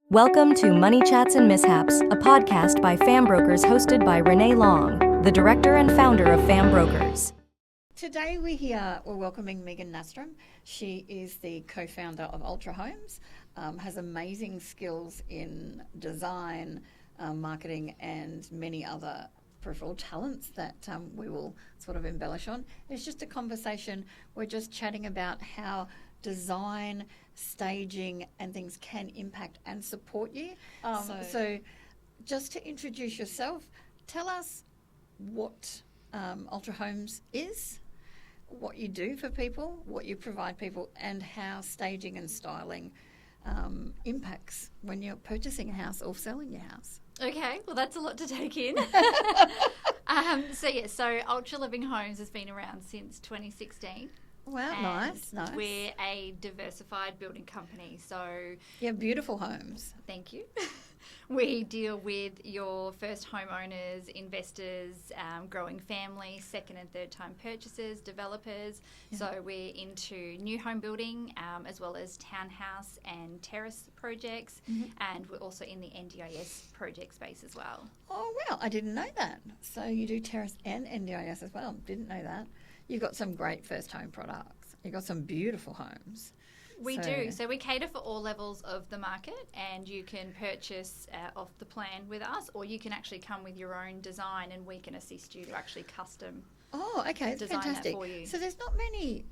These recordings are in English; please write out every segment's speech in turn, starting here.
Welcome to Money Chats and Mishaps, a podcast by Fam Brokers hosted by Renae Long, the director and founder of Fam Brokers. Today we're welcoming Megan Nastrom. She is the co-founder of Ultra Homes, has amazing skills in design, marketing and many other peripheral talents that we will sort of embellish on. It's just a conversation. We're just chatting about how design, staging and things can impact and support you. So just to introduce yourself, tell us what Ultra Homes is, what you do for people, what you provide people, and how staging and styling impacts when you're purchasing a house or selling your house. Okay, well that's a lot to take in. So Ultra Living Homes has been around since 2016. Wow, nice. We're a diversified building company, so... Yeah, beautiful homes. Thank you. We deal with your first homeowners, investors, growing families, second and third time purchasers, developers. Yeah. So we're into new home building as well as townhouse and terrace projects, and we're also in the NDIS project space as well. Oh, wow, I didn't know that. So you do terrace and NDIS as well. Didn't know that. You've got some great first home products. You've got some beautiful homes. We do. So we cater for all levels of the market, and you can purchase off the plan with us, or you can actually come with your own design and we can assist you to actually custom that's design fantastic. that for you. So there's not many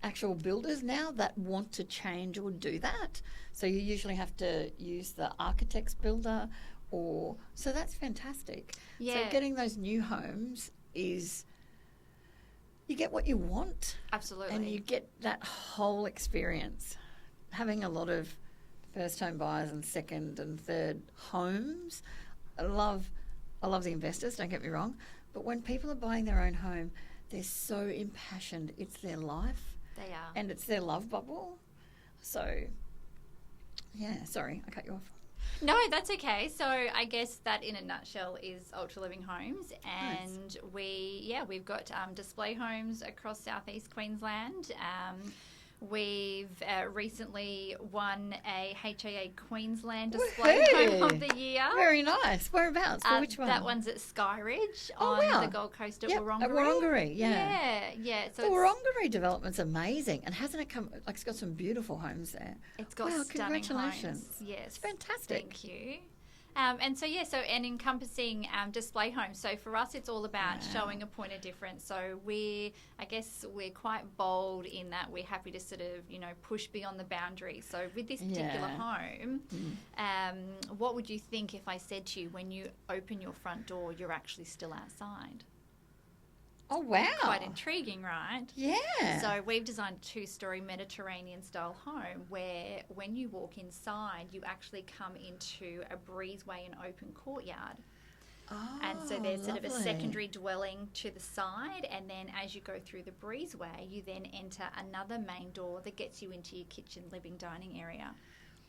actual builders now that want to change or do that. So you usually have to use the architect's builder so that's fantastic. Yeah. So getting those new homes is... You get what you want. Absolutely. And you get that whole experience. Having a lot of first home buyers and second and third homes. I love the investors, don't get me wrong. But when people are buying their own home, they're so impassioned. It's their life. They are. And it's their love bubble. So, yeah, sorry, I cut you off. No, that's okay. So I guess that in a nutshell is Ultra Living Homes, and nice. we've got display homes across southeast Queensland. We've recently won a HAA Queensland Display Home of the Year. Very nice. Whereabouts? Which one? That one's at Skyridge on the Gold Coast at Wurrunggeri. At Wurrunggeri, yeah. So the Wurrunggeri development's amazing, and hasn't it come? Like, it's got some beautiful homes there. It's got stunning congratulations. homes. Yes, it's fantastic. Thank you. And encompassing display homes. So for us, it's all about showing a point of difference. So we're quite bold in that we're happy to sort of, push beyond the boundaries. So with this particular home, what would you think if I said to you, when you open your front door, you're actually still outside? Oh, wow. Quite intriguing, right? Yeah. So we've designed a 2-story Mediterranean-style home where when you walk inside, you actually come into a breezeway and open courtyard. Oh, and so there's sort of a lovely. secondary dwelling to the side, and then as you go through the breezeway, you then enter another main door that gets you into your kitchen, living, dining area.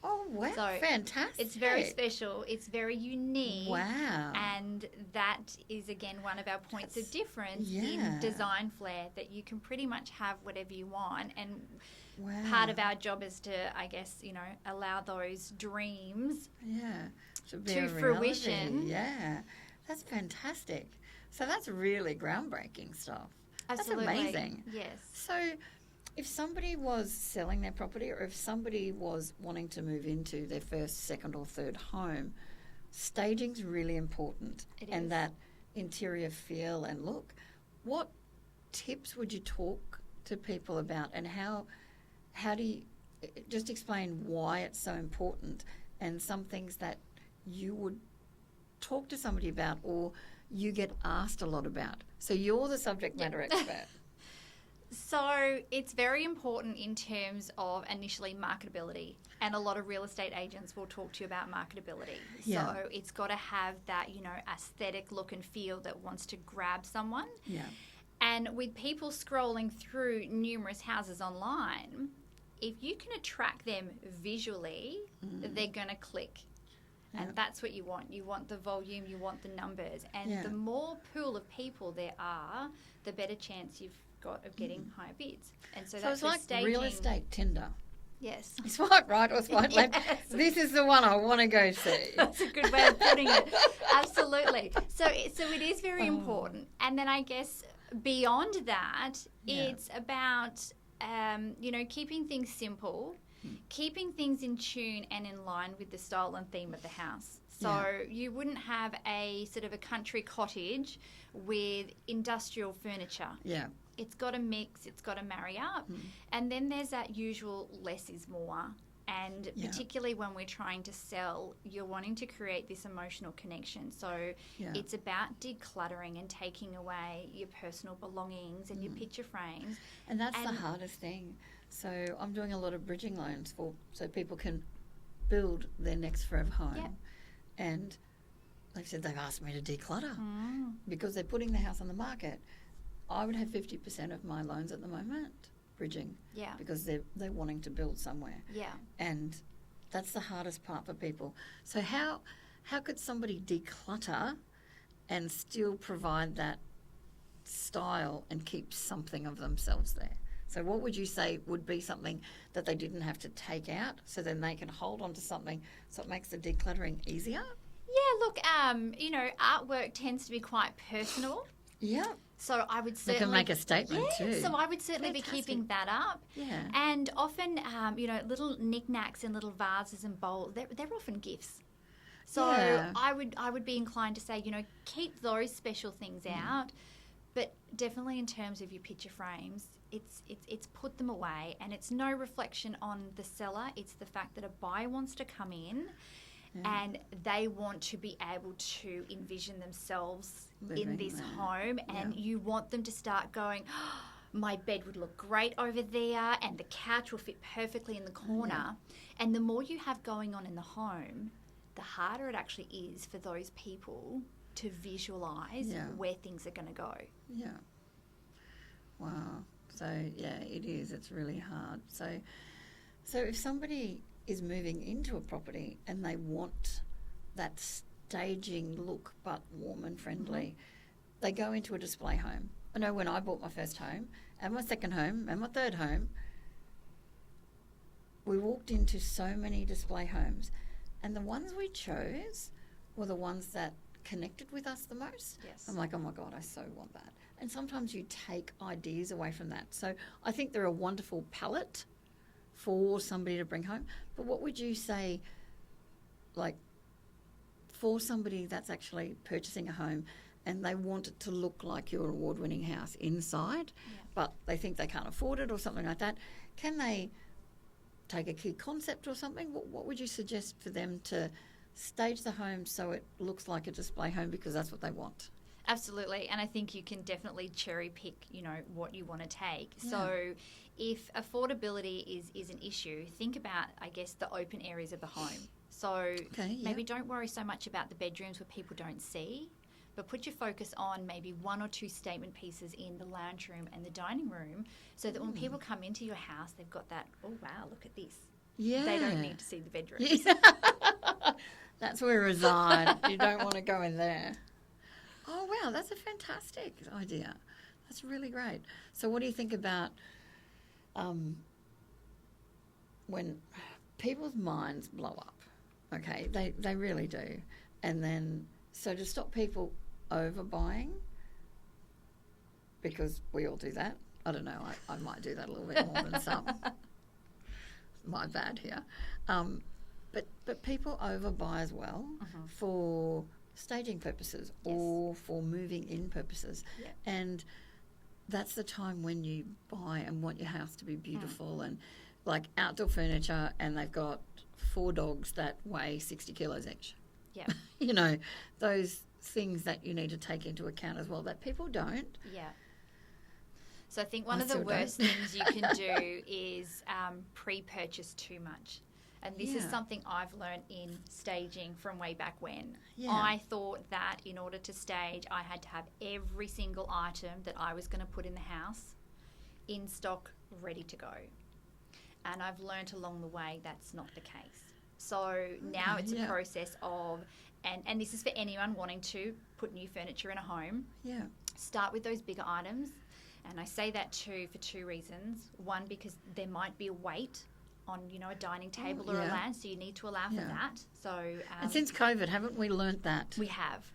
Oh, wow. So fantastic. It's very special. It's very unique. Wow. And that is, again, one of our points of difference in design flair, that you can pretty much have whatever you want. And part of our job is to, allow those dreams to fruition. Yeah. That's fantastic. So that's really groundbreaking stuff. Absolutely. That's amazing. Yes. So... if somebody was selling their property, or if somebody was wanting to move into their first, second or third home, staging's really important. And that interior feel and look. What tips would you talk to people about, and how do you just explain why it's so important, and some things that you would talk to somebody about or you get asked a lot about? So you're the subject matter expert. So it's very important in terms of initially marketability, and a lot of real estate agents will talk to you about marketability. Yeah. So it's got to have that, aesthetic look and feel that wants to grab someone. Yeah. And with people scrolling through numerous houses online, if you can attract them visually, they're going to click. And that's what you want. You want the volume, you want the numbers. And the more pool of people there are, the better chance you've got of getting higher bids. And so that's it's like staging. real estate Tinder. Yes. Swipe right or swipe left. Yes. This is the one I want to go see. That's a good way of putting it. Absolutely. So it is very important. And then I guess beyond that, it's about, keeping things simple, keeping things in tune and in line with the style and theme of the house. So you wouldn't have a sort of a country cottage with industrial furniture. Yeah. It's got to mix, it's got to marry up. And then there's that usual less is more. And particularly when we're trying to sell, you're wanting to create this emotional connection. So it's about decluttering and taking away your personal belongings and your picture frames. And that's the hardest thing. So I'm doing a lot of bridging loans so people can build their next forever home. Yep. And they've said they've asked me to declutter because they're putting the house on the market. I would have 50% of my loans at the moment bridging because they're wanting to build somewhere. Yeah. And that's the hardest part for people. So how could somebody declutter and still provide that style and keep something of themselves there? So what would you say would be something that they didn't have to take out so then they can hold on to something so it makes the decluttering easier? Yeah, look, artwork tends to be quite personal. Yeah. So I would certainly... They can make a statement too. So I would certainly be keeping that up. Yeah. And often, little knickknacks and little vases and bowls, they're often gifts. So I would be inclined to say, keep those special things out. But definitely in terms of your picture frames, it's put them away, and it's no reflection on the seller. It's the fact that a buyer wants to come in and they want to be able to envision themselves in this home, and you want them to start going, oh, my bed would look great over there and the couch will fit perfectly in the corner. And the more you have going on in the home, the harder it actually is for those people to visualise where things are going to go. Yeah. Wow. So, it is. It's really hard. So if somebody is moving into a property and they want that staging look but warm and friendly, they go into a display home. I know when I bought my first home and my second home and my third home, we walked into so many display homes, and the ones we chose were the ones that connected with us the most. Yes. I'm like, oh my God, I so want that. And sometimes you take ideas away from that. So I think they're a wonderful palette for somebody to bring home. But what would you say, like, for somebody that's actually purchasing a home and they want it to look like your award-winning house inside, but they think they can't afford it or something like that, can they take a key concept or something? What would you suggest for them to stage the home so it looks like a display home because that's what they want? Absolutely, and I think you can definitely cherry pick, what you want to take. Yeah. So if affordability is an issue, think about, I guess, the open areas of the home. So maybe don't worry so much about the bedrooms where people don't see, but put your focus on maybe one or two statement pieces in the lounge room and the dining room, so that when people come into your house, they've got that, oh, wow, look at this. Yeah. They don't need to see the bedrooms. Yeah. That's where we reside. You don't want to go in there. Oh, wow, that's a fantastic idea. That's really great. So what do you think about when people's minds blow up? Okay, they really do. And then, so to stop people overbuying, because we all do that. I don't know, I might do that a little bit more than some. My bad here. But people overbuy as well for staging purposes or for moving in purposes. Yeah. And that's the time when you buy and want your house to be beautiful and like outdoor furniture, and they've got 4 dogs that weigh 60 kilos each. Yeah. Those things that you need to take into account as well that people don't. Yeah. So I think one of the worst things you can do is pre-purchase too much. And this is something I've learned in staging from way back when. Yeah. I thought that in order to stage, I had to have every single item that I was going to put in the house in stock, ready to go. And I've learned along the way that's not the case. So now it's a process of, and this is for anyone wanting to put new furniture in a home. Yeah. Start with those bigger items. And I say that too for 2 reasons. One, because there might be a weight on a dining table or a lounge, so you need to allow for that. So and since COVID, haven't we learnt that? we have.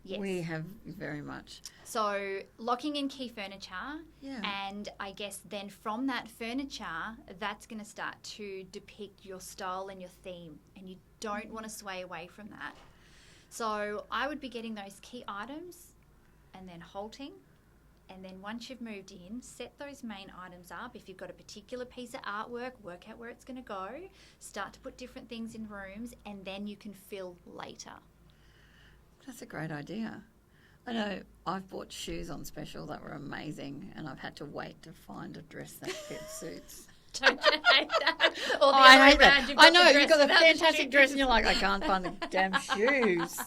Yes. We have very much. So locking in key furniture, Yeah. and I guess then from that furniture, that's going to start to depict your style and your theme, and you don't want to sway away from that. So I would be getting those key items and then halting, and then once you've moved in, set those main items up. If you've got a particular piece of artwork, work out where it's going to go, start to put different things in rooms, and then you can fill later. That's a great idea. I know I've bought shoes on special that were amazing, and I've had to wait to find a dress that fits suits. Don't you hate that? Or the I other hate way that. around, you've I got know, the dress you've got a without the fantastic shoes. dress and you're like, I can't find the damn shoes.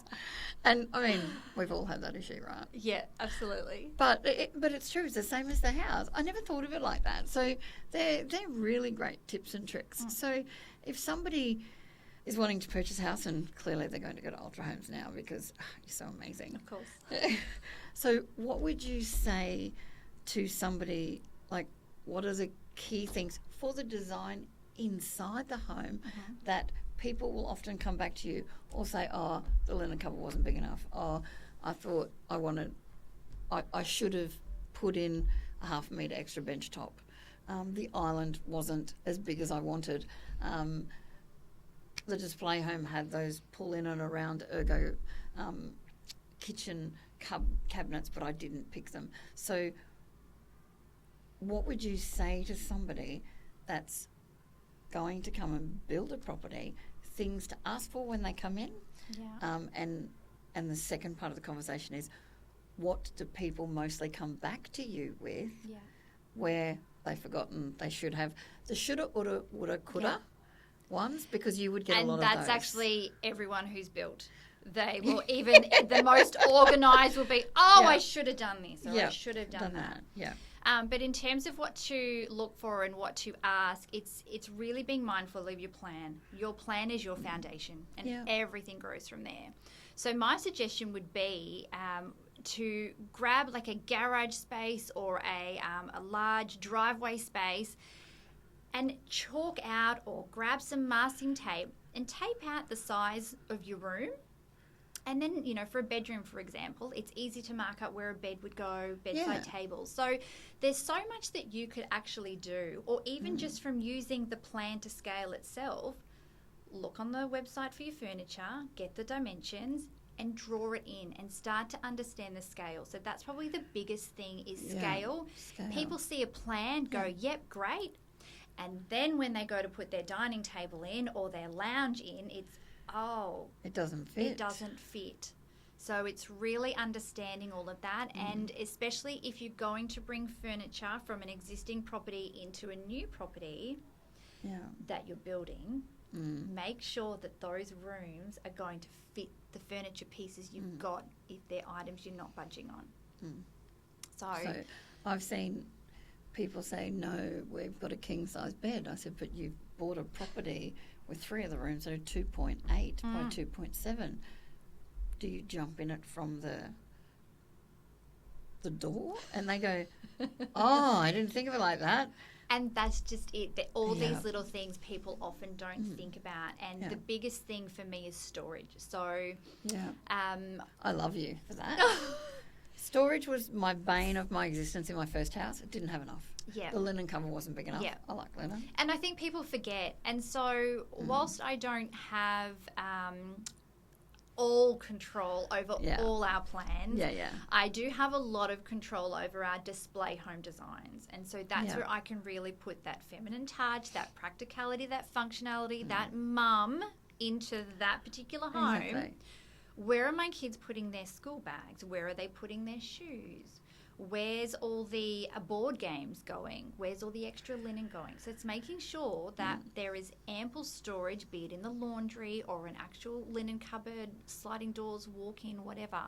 And, I mean, we've all had that issue, right? Yeah, absolutely. But it's true. It's the same as the house. I never thought of it like that. So they're really great tips and tricks. So if somebody is wanting to purchase a house, and clearly they're going to go to Ultra Homes now because you're so amazing. Of course. So what would you say to somebody, like, what are the key things for the design inside the home that people will often come back to you or say, oh, the linen cover wasn't big enough. Oh, I thought I should have put in a 1/2 metre extra bench top. The island wasn't as big as I wanted. The display home had those pull in and around ergo kitchen cabinets, but I didn't pick them. So what would you say to somebody that's going to come and build a property, things to ask for when they come in? Yeah. And the second part of the conversation is, what do people mostly come back to you with where they've forgotten they should have the shoulda, woulda, coulda ones, because you would get a lot of those. And that's actually everyone who's built. They will even, the most organised will be, I should have done this, or I should have done that. Yeah. But in terms of what to look for and what to ask, it's really being mindful of your plan. Your plan is your foundation, and everything grows from there. So my suggestion would be to grab like a garage space or a large driveway space and chalk out or grab some masking tape and tape out the size of your room. And then, for a bedroom, for example, it's easy to mark up where a bed would go, bedside tables. So there's so much that you could actually do, or even just from using the plan to scale itself, look on the website for your furniture, get the dimensions, and draw it in and start to understand the scale. So that's probably the biggest thing is scale. People see a plan, go, yep, great. And then when they go to put their dining table in or their lounge in, it's, it doesn't fit. It doesn't fit. So it's really understanding all of that, and especially if you're going to bring furniture from an existing property into a new property that you're building, make sure that those rooms are going to fit the furniture pieces you've got if they're items you're not budging on. So I've seen people say, no, we've got a king-size bed. I said, but you've bought a property with 3 of the rooms that are 2.8 by 2.7. Do you jump in it from the door? And they go, I didn't think of it like that. And that's just it. All these little things people often don't think about. And the biggest thing for me is storage. So I love you for that. Storage was my bane of my existence in my first house. It didn't have enough. Yeah. The linen cover wasn't big enough. Yeah. I like linen. And I think people forget. And so whilst I don't have all control over all our plans, I do have a lot of control over our display home designs. And so that's where I can really put that feminine touch, that practicality, that functionality, that mum into that particular home. Exactly. Where are my kids putting their school bags? Where are they putting their shoes? Where's all the board games going? Where's all the extra linen going? So it's making sure that there is ample storage, be it in the laundry or an actual linen cupboard, sliding doors, walk-in, whatever.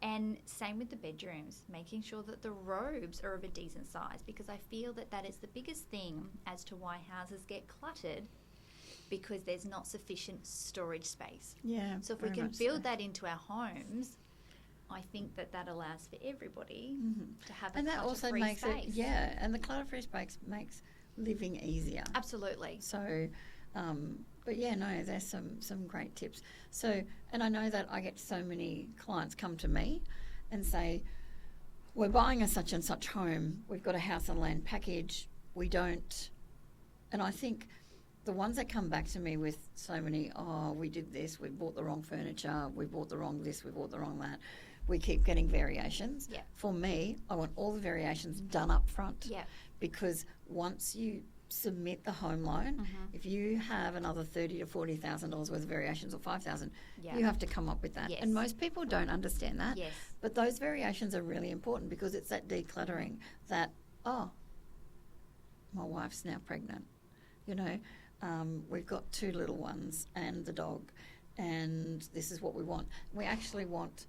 And same with the bedrooms, making sure that the robes are of a decent size, because I feel that that is the biggest thing as to why houses get cluttered, because there's not sufficient storage space. Yeah. So if we can build that into our homes, I think that allows for everybody to have a clutter-free space. And that also makes it, and the clutter-free space makes living easier. Absolutely. So, but yeah, no, there's some great tips. So, and I know that I get so many clients come to me and say, we're buying a such and such home. We've got a house and land package. We don't, and I think the ones that come back to me with so many, we did this, we bought the wrong furniture, we bought the wrong this, we bought the wrong that. We keep getting variations. Yeah. For me, I want all the variations done up front. Yeah. Because once you submit the home loan, if you have another $30,000 to $40,000 worth of variations or $5,000, you have to come up with that. Yes. And most people don't understand that. Yes. But those variations are really important because it's that decluttering that, my wife's now pregnant. You know, we've got 2 little ones and the dog, and this is what we want. We actually want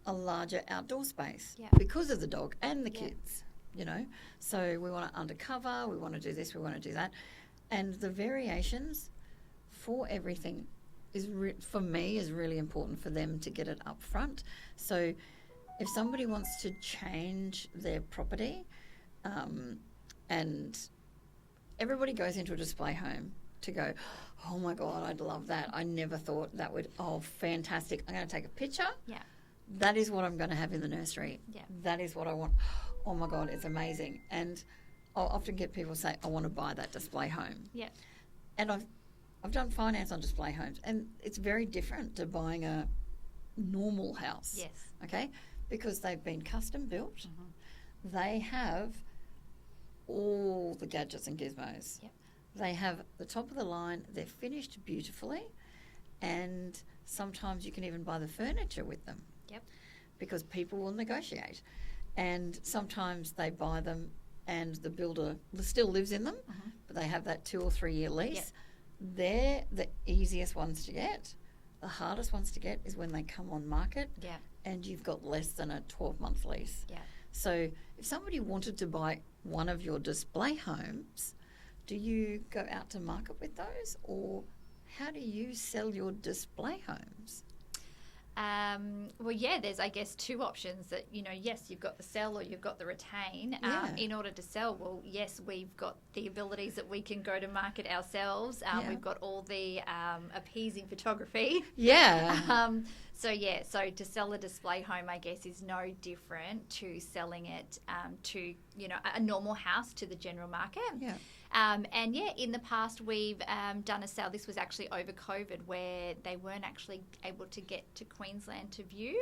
a larger outdoor space because of the dog and the kids. You know, so we want to undercover, we want to do this, we want to do that. And the variations for everything is, for me, is really important for them to get it up front. So if somebody wants to change their property, and everybody goes into a display home to go, oh my God, I'd love that. I never thought that would, fantastic. I'm going to take a picture. Yeah. That is what I'm going to have in the nursery. Yeah. That is what I want. Oh my God, it's amazing. And I'll often get people say, I want to buy that display home. Yeah. And I've done finance on display homes, and it's very different to buying a normal house. Yes. Okay? Because they've been custom built. They have all the gadgets and gizmos. Yep. They have the top of the line. They're finished beautifully. And sometimes you can even buy the furniture with them. Yep. Because people will negotiate. And sometimes they buy them and the builder still lives in them, but they have that 2 or 3 year lease. Yep. They're the easiest ones to get. The hardest ones to get is when they come on market and you've got less than a 12-month lease. Yeah. So if somebody wanted to buy one of your display homes, do you go out to market with those, or how do you sell your display homes? Well, yeah, there's, I guess, 2 options that, yes, you've got the sell or you've got the retain. In order to sell, well, yes, we've got the abilities that we can go to market ourselves. We've got all the appeasing photography. Yeah. So to sell a display home, I guess, is no different to selling it to, a normal house to the general market. Yeah. In the past we've done a sale. This was actually over COVID, where they weren't actually able to get to Queensland to view,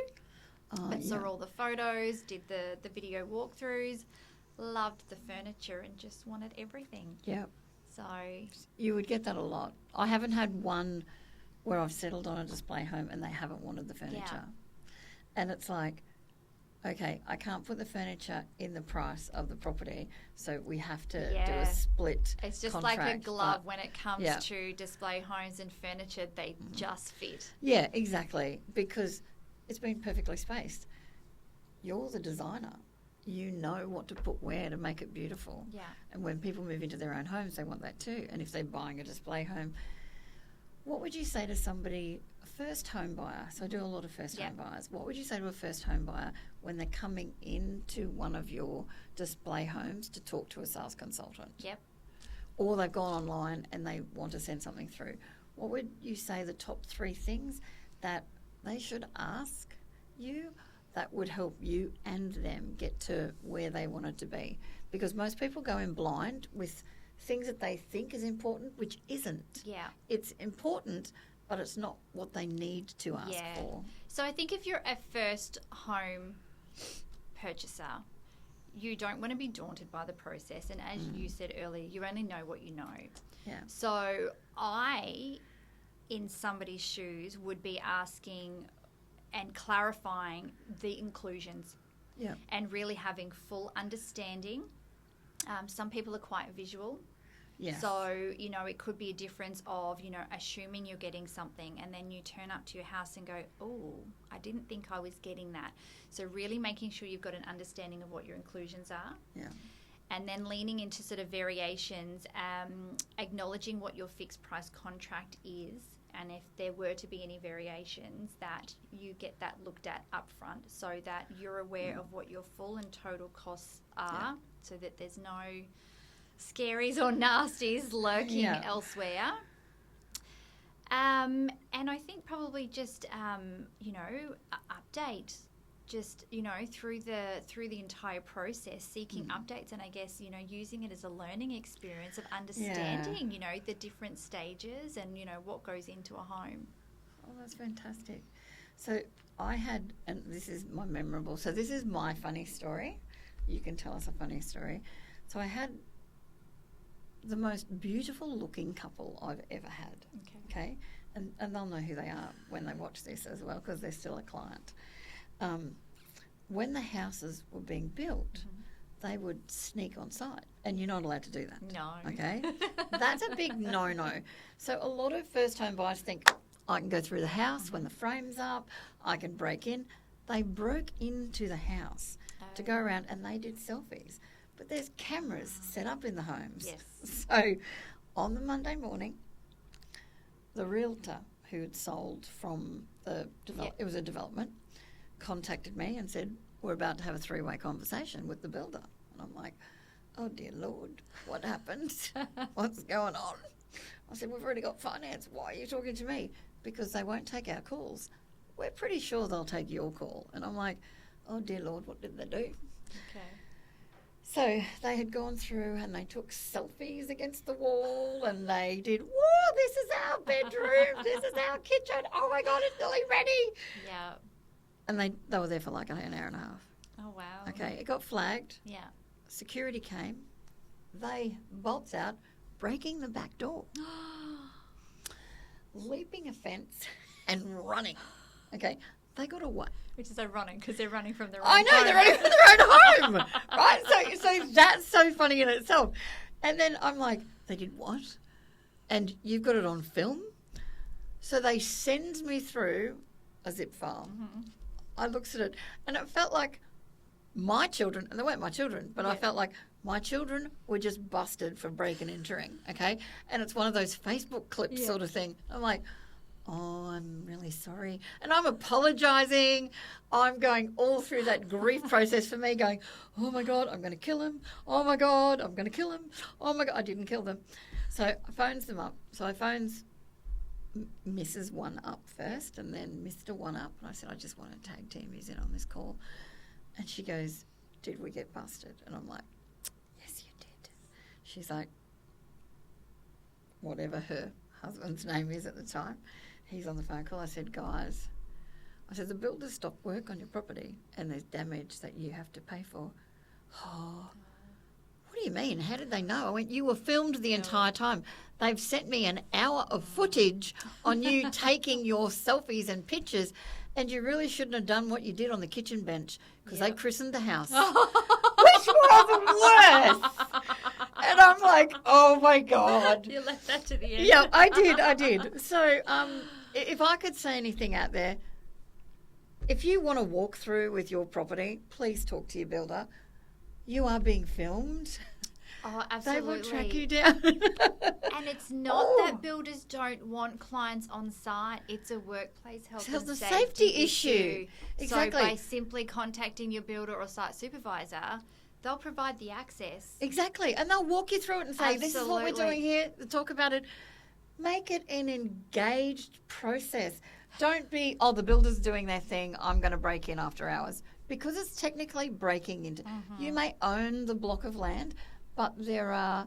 but saw all the photos, did the video walkthroughs, loved the furniture and just wanted everything. Yeah. So you would get that a lot. I haven't had one where I've settled on a display home and they haven't wanted the furniture. And it's like, okay, I can't put the furniture in the price of the property, so we have to do a split It's just contract, like a glove when it comes to display homes and furniture. They just fit. Yeah, exactly, because it's been perfectly spaced. You're the designer. You know what to put where to make it beautiful. Yeah. And when people move into their own homes, they want that too. And if they're buying a display home, what would you say to somebody, a first home buyer? So I do a lot of first home buyers. What would you say to a first home buyer when they're coming into one of your display homes to talk to a sales consultant? Yep. Or they've gone online and they want to send something through. What would you say the top 3 things that they should ask you that would help you and them get to where they wanted to be? Because most people go in blind with things that they think is important, which isn't. Yeah. It's important, but it's not what they need to ask for. So I think if you're a first home purchaser, you don't want to be daunted by the process. And as you said earlier, you only know what you know. Yeah. So I, in somebody's shoes, would be asking and clarifying the inclusions. Yeah. And really having full understanding. Some people are quite visual. Yeah. So, it could be a difference of, assuming you're getting something and then you turn up to your house and go, oh, I didn't think I was getting that. So really making sure you've got an understanding of what your inclusions are. Yeah. And then leaning into sort of variations, acknowledging what your fixed price contract is. And if there were to be any variations, that you get that looked at up front so that you're aware of what your full and total costs are, so that there's no scaries or nasties lurking elsewhere. And I think probably just, update, just, through the entire process, seeking updates, and I guess, using it as a learning experience of understanding, the different stages and, what goes into a home. Oh, that's fantastic. So I had, and this is my memorable, so this is my funny story. You can tell us a funny story. So I had the most beautiful looking couple I've ever had. Okay? And they'll know who they are when they watch this as well, because they're still a client. When the houses were being built, they would sneak on site, and you're not allowed to do that. No. Okay? That's a big no-no. So a lot of first-home buyers think, I can go through the house when the frame's up, I can break in. They broke into the house to go around, and they did selfies. But there's cameras set up in the homes. Yes. So on the Monday morning, the realtor who had sold from it was a development, contacted me and said, we're about to have a 3-way conversation with the builder. And I'm like, oh dear Lord, what happened? What's going on? I said, we've already got finance. Why are you talking to me? Because they won't take our calls. We're pretty sure they'll take your call. And I'm like, oh dear Lord, what did they do? Okay. So they had gone through and they took selfies against the wall, and they did, whoa, this is our bedroom, this is our kitchen, oh my God, it's nearly ready. Yeah. And they were there for like an hour and a half. Oh, wow. Okay, it got flagged. Yeah. Security came. They bolts out, breaking the back door, leaping a fence and running. Okay, they got away. Which is ironic because they're running from their own I know, home. they're running from their own home. Right? So that's so funny in itself. And then I'm like, they did what? And you've got it on film? So they send me through a zip file. I looked at it and it felt like my children, and they weren't my children, but I felt like my children were just busted for break and entering, okay? And it's one of those Facebook clips sort of thing. I'm like, oh, I'm really sorry. And I'm apologising. I'm going all through that grief process for me going, oh, my God, I'm going to kill him. Oh, my God, I'm going to kill him. Oh, my God, I didn't kill them. So I phones them up. So I phones Mrs. One Up first and then Mr. One Up. And I said, I just want to tag team you in on this call. And she goes, did we get busted? And I'm like, yes, you did. She's like, whatever her husband's name is at the time. He's on the phone call. I said, guys, the builders stopped work on your property and there's damage that you have to pay for. Oh, what do you mean? How did they know? I went, you were filmed the entire time. They've sent me an hour of footage on you taking your selfies and pictures, and you really shouldn't have done what you did on the kitchen bench because they christened the house, which was worse. And I'm like, oh, my God. You left that to the end. Yeah, I did. So if I could say anything out there, if you want to walk through with your property, please talk to your builder. You are being filmed. Oh, absolutely. They will track you down. And it's not that builders don't want clients on site. It's a workplace health and safety issue. Exactly. So by simply contacting your builder or site supervisor, they'll provide the access. Exactly. And they'll walk you through it and say, this is what we're doing here. They'll talk about it. Make it an engaged process. Don't be, oh, the builder's doing their thing, I'm going to break in after hours. Because it's technically breaking into... You may own the block of land, but there are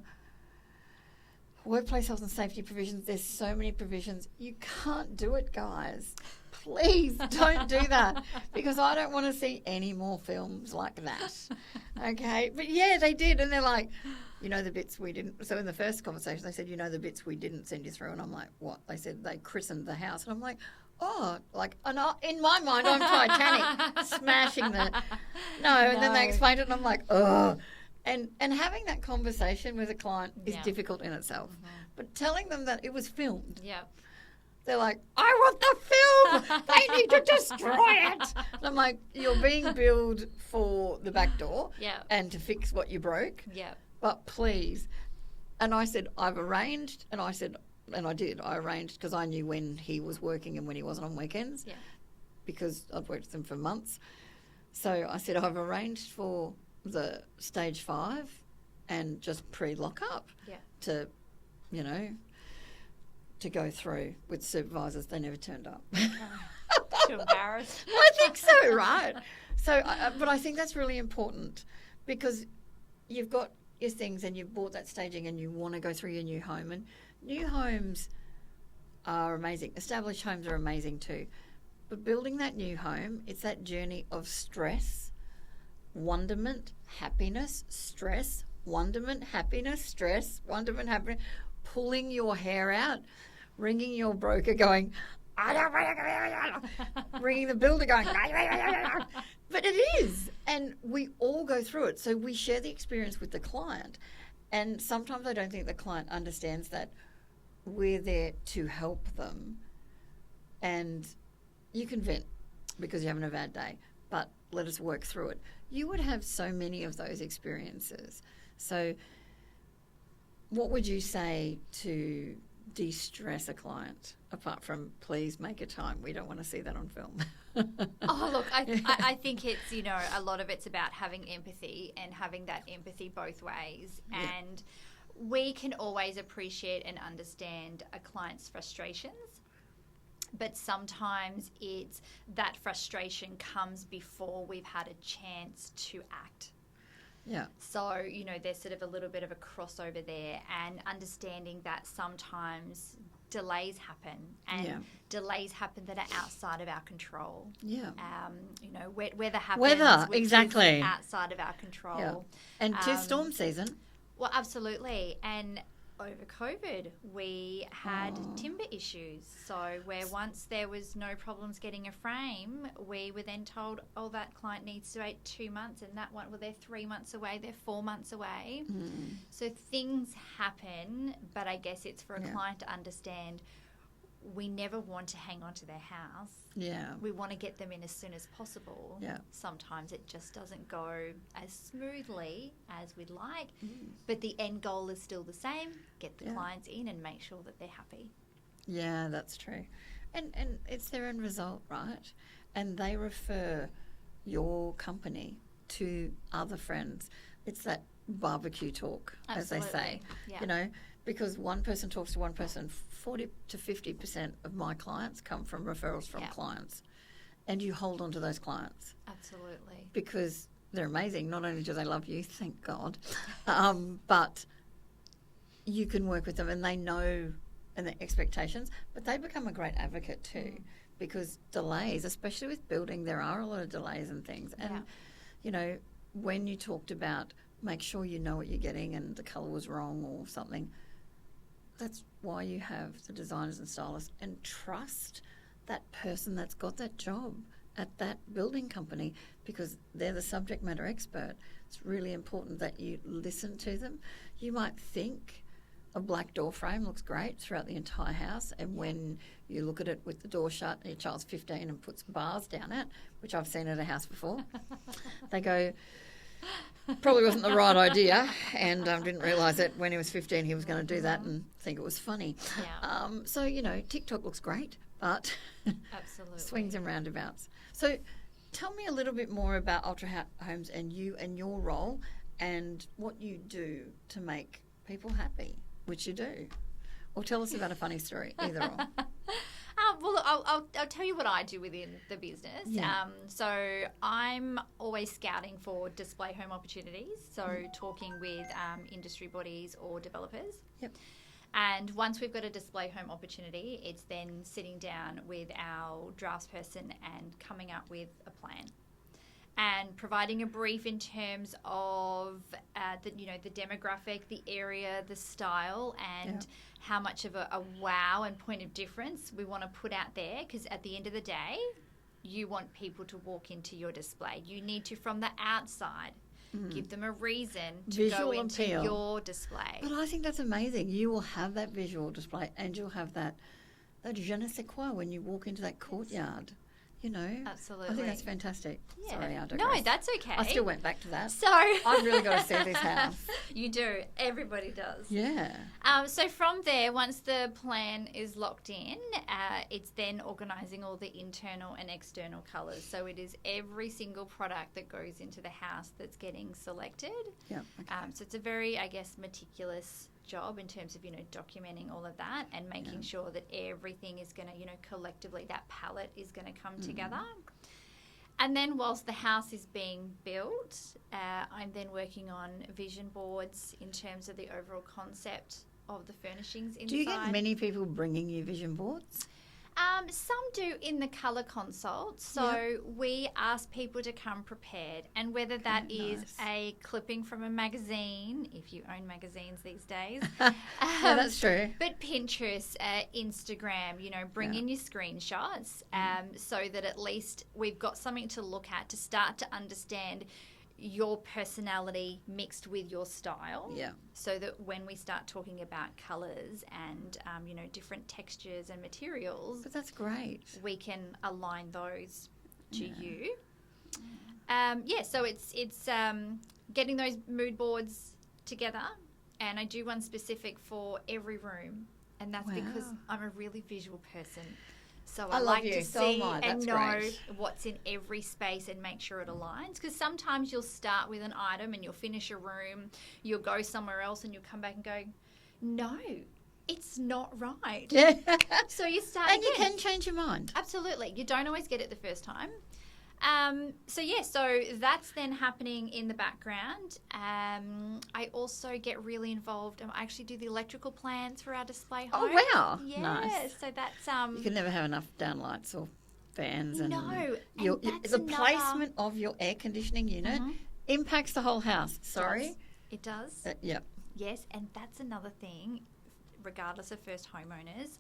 workplace health and safety provisions. There's so many provisions. You can't do it, guys. Please don't do that, because I don't want to see any more films like that. Okay? But yeah, they did. And they're like, you know the bits we didn't... So in the first conversation, they said, you know the bits we didn't send you through. And I'm like, what? They said they christened the house. And I'm like... Oh, like, and in my mind, I'm Titanic, smashing the... No, and then they explained it, and I'm like, oh. And having that conversation with a client is difficult in itself. But telling them that it was filmed, they're like, I want the film! They need to destroy it! And I'm like, you're being billed for the back door and to fix what you broke. But please. And I said, I've arranged, and I said... And I did. I arranged because I knew when he was working and when he wasn't on weekends because I'd worked with him for months. So I said, I've arranged for the stage 5 and just pre-lock up Yeah. to, to go through with supervisors. They never turned up. Too embarrassed. I think so, right? So, but I think that's really important because you've got your things and you've bought that staging and you want to go through your new home. And new homes are amazing. Established homes are amazing too. But building that new home, it's that journey of stress, wonderment, happiness, stress, wonderment, happiness, stress, wonderment, happiness, pulling your hair out, ringing your broker going, ringing the builder going, but it is. And we all go through it. So we share the experience with the client. And sometimes I don't think the client understands that we're there to help them. And you can vent because you're having a bad day, but let us work through it. You would have so many of those experiences. So what would you say to de-stress a client, apart from please make a time? We don't want to see that on film. Oh, look, I think it's, a lot of it's about having empathy and having that empathy both ways. Yeah. And we can always appreciate and understand a client's frustrations, but sometimes it's that frustration comes before we've had a chance to act. Yeah. So, there's sort of a little bit of a crossover there, and understanding that sometimes delays happen, and delays happen that are outside of our control. Yeah. Weather happens. Weather, which exactly. is outside of our control. Yeah. And 'tis storm season. Well, absolutely. And over COVID, we had timber issues. So where once there was no problems getting a frame, we were then told, that client needs to wait 2 months, and that one, they're 3 months away, they're 4 months away. So things happen, but I guess it's for a client to understand we never want to hang on to their house. Yeah. We want to get them in as soon as possible. Yeah. Sometimes it just doesn't go as smoothly as we'd like, but the end goal is still the same. Get the clients in and make sure that they're happy. Yeah, that's true. And it's their end result, right? And they refer your company to other friends. It's that barbecue talk, as they say. Yeah. Because one person talks to one person, 40 to 50% of my clients come from referrals from clients. And you hold on to those clients. Absolutely. Because they're amazing. Not only do they love you, thank God, but you can work with them and they know and the expectations, but they become a great advocate too. Because delays, especially with building, there are a lot of delays and things. And, when you talked about make sure you know what you're getting and the colour was wrong or something, that's why you have the designers and stylists, and trust that person that's got that job at that building company because they're the subject matter expert. It's really important that you listen to them. You might think a black door frame looks great throughout the entire house, and when you look at it with the door shut and your child's 15 and puts bars down it, which I've seen at a house before, they go, probably wasn't the right idea, and didn't realise that when he was 15 he was going to do that and think it was funny. Yeah. So, TikTok looks great, but Absolutely. swings and roundabouts. So tell me a little bit more about Ultra Homes and you and your role and what you do to make people happy, which you do. Or tell us about a funny story, either or. Well, I'll tell you what I do within the business. Yeah. So I'm always scouting for display home opportunities, so talking with industry bodies or developers. Yep. And once we've got a display home opportunity, it's then sitting down with our draftsperson and coming up with a plan. And providing a brief in terms of the demographic, the area, the style, and how much of a wow and point of difference we want to put out there. Because at the end of the day, you want people to walk into your display. You need to, from the outside, give them a reason to Visual go into appeal. your display. But I think that's amazing. You will have that visual display and you'll have that je ne sais quoi when you walk into that courtyard. you know. Absolutely. I think that's fantastic. Yeah. Sorry, I digress. No, that's okay. I still went back to that. So I've really got to see this house. You do. Everybody does. Yeah. So from there, once the plan is locked in, it's then organising all the internal and external colours. So it is every single product that goes into the house that's getting selected. Yeah. Okay. So it's a very, I guess, meticulous job in terms of, documenting all of that and making sure that everything is going to, collectively, that palette is going to come together. And then whilst the house is being built, I'm then working on vision boards in terms of the overall concept of the furnishings inside. Do you get many people bringing you vision boards? Some do in the colour consult. So we ask people to come prepared, and whether that is a clipping from a magazine, if you own magazines these days. Yeah, that's true. But Pinterest, Instagram, bring in your screenshots so that at least we've got something to look at to start to understand your personality mixed with your style. Yeah. So that when we start talking about colours and, different textures and materials. But that's great. We can align those to you. So it's getting those mood boards together, and I do one specific for every room, and that's because I'm a really visual person. So I like to see and know what's in every space and make sure it aligns. Because sometimes you'll start with an item and you'll finish a room, you'll go somewhere else and you'll come back and go, no, it's not right. Yeah. So you start And again. you can change your mind. Absolutely. You don't always get it the first time. So that's then happening in the background. I also get really involved. I actually do the electrical plans for our display home. Oh, wow. Yeah. Nice. So that's You can never have enough downlights or fans. And No, your, and that's the another- placement of your air conditioning unit impacts the whole house. Sorry. It does. Yeah. Yes, and that's another thing, regardless of first homeowners,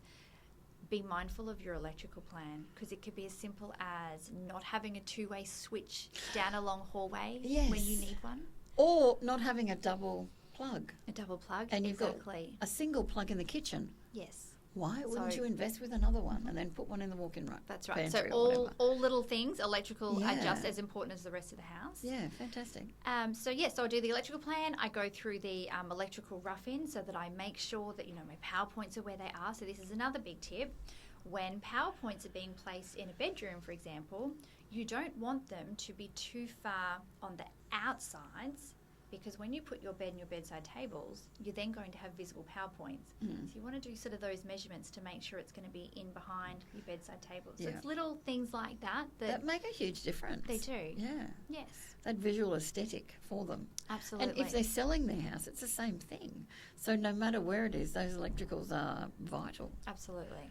be mindful of your electrical plan, because it could be as simple as not having a two-way switch down a long hallway when you need one. Or not having a double plug. A double plug, And you've got exactly. a single plug in the kitchen. Yes. Why wouldn't So- you invest with another one and then put one in the walk-in room? That's right. Pantry So or whatever? all little things, electrical are just Yeah. as important as the rest of the house. Yeah, fantastic. So I'll do the electrical plan. I go through the electrical rough-in so that I make sure that, my PowerPoints are where they are. So this is another big tip. When PowerPoints are being placed in a bedroom, for example, you don't want them to be too far on the outsides, because when you put your bed and your bedside tables, you're then going to have visible PowerPoints. So you want to do sort of those measurements to make sure it's going to be in behind your bedside tables. So it's little things like that That make a huge difference. they do. Yeah. Yes, That visual aesthetic for them. absolutely. And if they're selling their house, it's the same thing. So no matter where it is, those electricals are vital. Absolutely.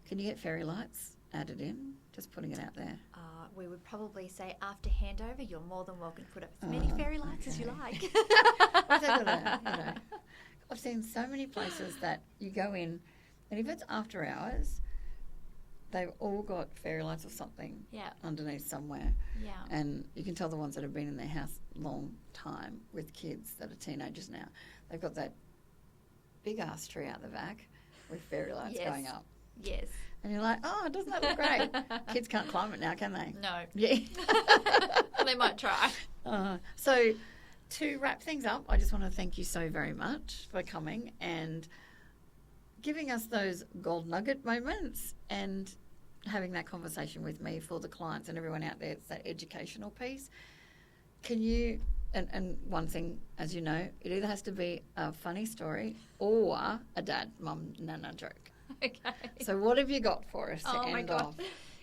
Can you get fairy lights added in? Just putting it out there. We would probably say after handover, you're more than welcome to put up as many fairy lights as you like. I've seen so many places that you go in, and if it's after hours, they've all got fairy lights or something underneath somewhere. Yeah. And you can tell the ones that have been in their house a long time with kids that are teenagers now. They've got that big ass tree out the back with fairy lights going up. Yes. And you're like, oh, doesn't that look great? Kids can't climb it now, can they? No. Yeah. They might try. So to wrap things up, I just want to thank you so very much for coming and giving us those gold nugget moments and having that conversation with me for the clients and everyone out there. It's that educational piece. Can you, and one thing, as you know, it either has to be a funny story or a dad, mum, nana joke. Okay. So what have you got for us to Oh my end God. off?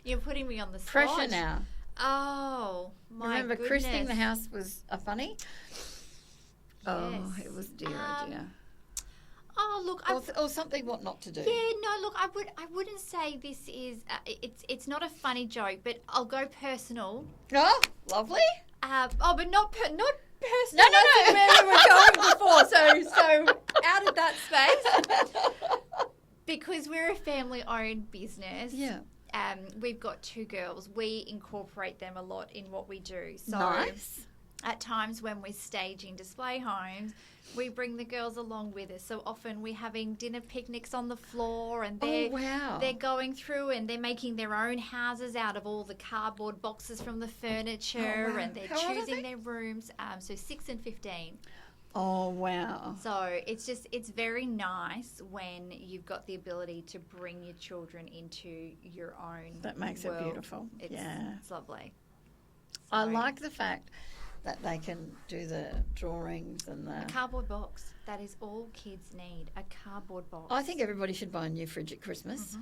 You're putting me on the spot. Pressure now. Oh, my Remember, goodness. christening the house was a funny? Oh, Yes. it was dear, oh dear. Oh, look. Or something what not to do. Yeah, no, look, I wouldn't say this is, it's not a funny joke, but I'll go personal. Oh, lovely. But not personal. No. That's where we were going before, so out of that space. Because we're a family-owned business. Yeah. We've got 2 girls. We incorporate them a lot in what we do. So Nice. at times when we're staging display homes, we bring the girls along with us. So often we're having dinner picnics on the floor, and they're going through and they're making their own houses out of all the cardboard boxes from the furniture, and they're choosing their rooms. So 6 and 15. Oh, wow. So it's very nice when you've got the ability to bring your children into your own That makes world. it beautiful. It's lovely. I like the fact that they can do the drawings and the... A cardboard box. That is all kids need, a cardboard box. I think everybody should buy a new fridge at Christmas.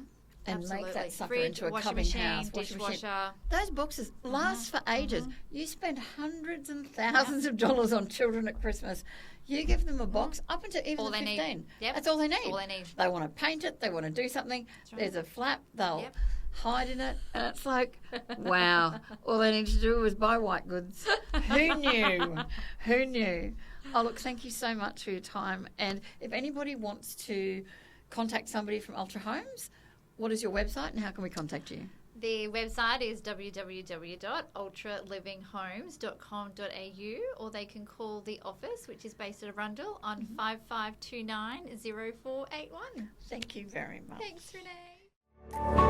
And Absolutely. make that sucker Fridge, into a washing coming machine, house. dishwasher. Those boxes last for ages. You spend hundreds and thousands of dollars on children at Christmas. You give them a box up until even All the they 15. need. Yep. That's all they need. All they need. They want to paint it. They want to do something. right. There's a flap. They'll Yep. hide in it. And it's like, wow. All they need to do is buy white goods. Who knew? Who knew? Oh, look, thank you so much for your time. And if anybody wants to contact somebody from Ultra Homes, what is your website and how can we contact you? The website is www.ultralivinghomes.com.au, or they can call the office, which is based at Arundel, on 5529 0481. Thank you very much. Thanks, Renae.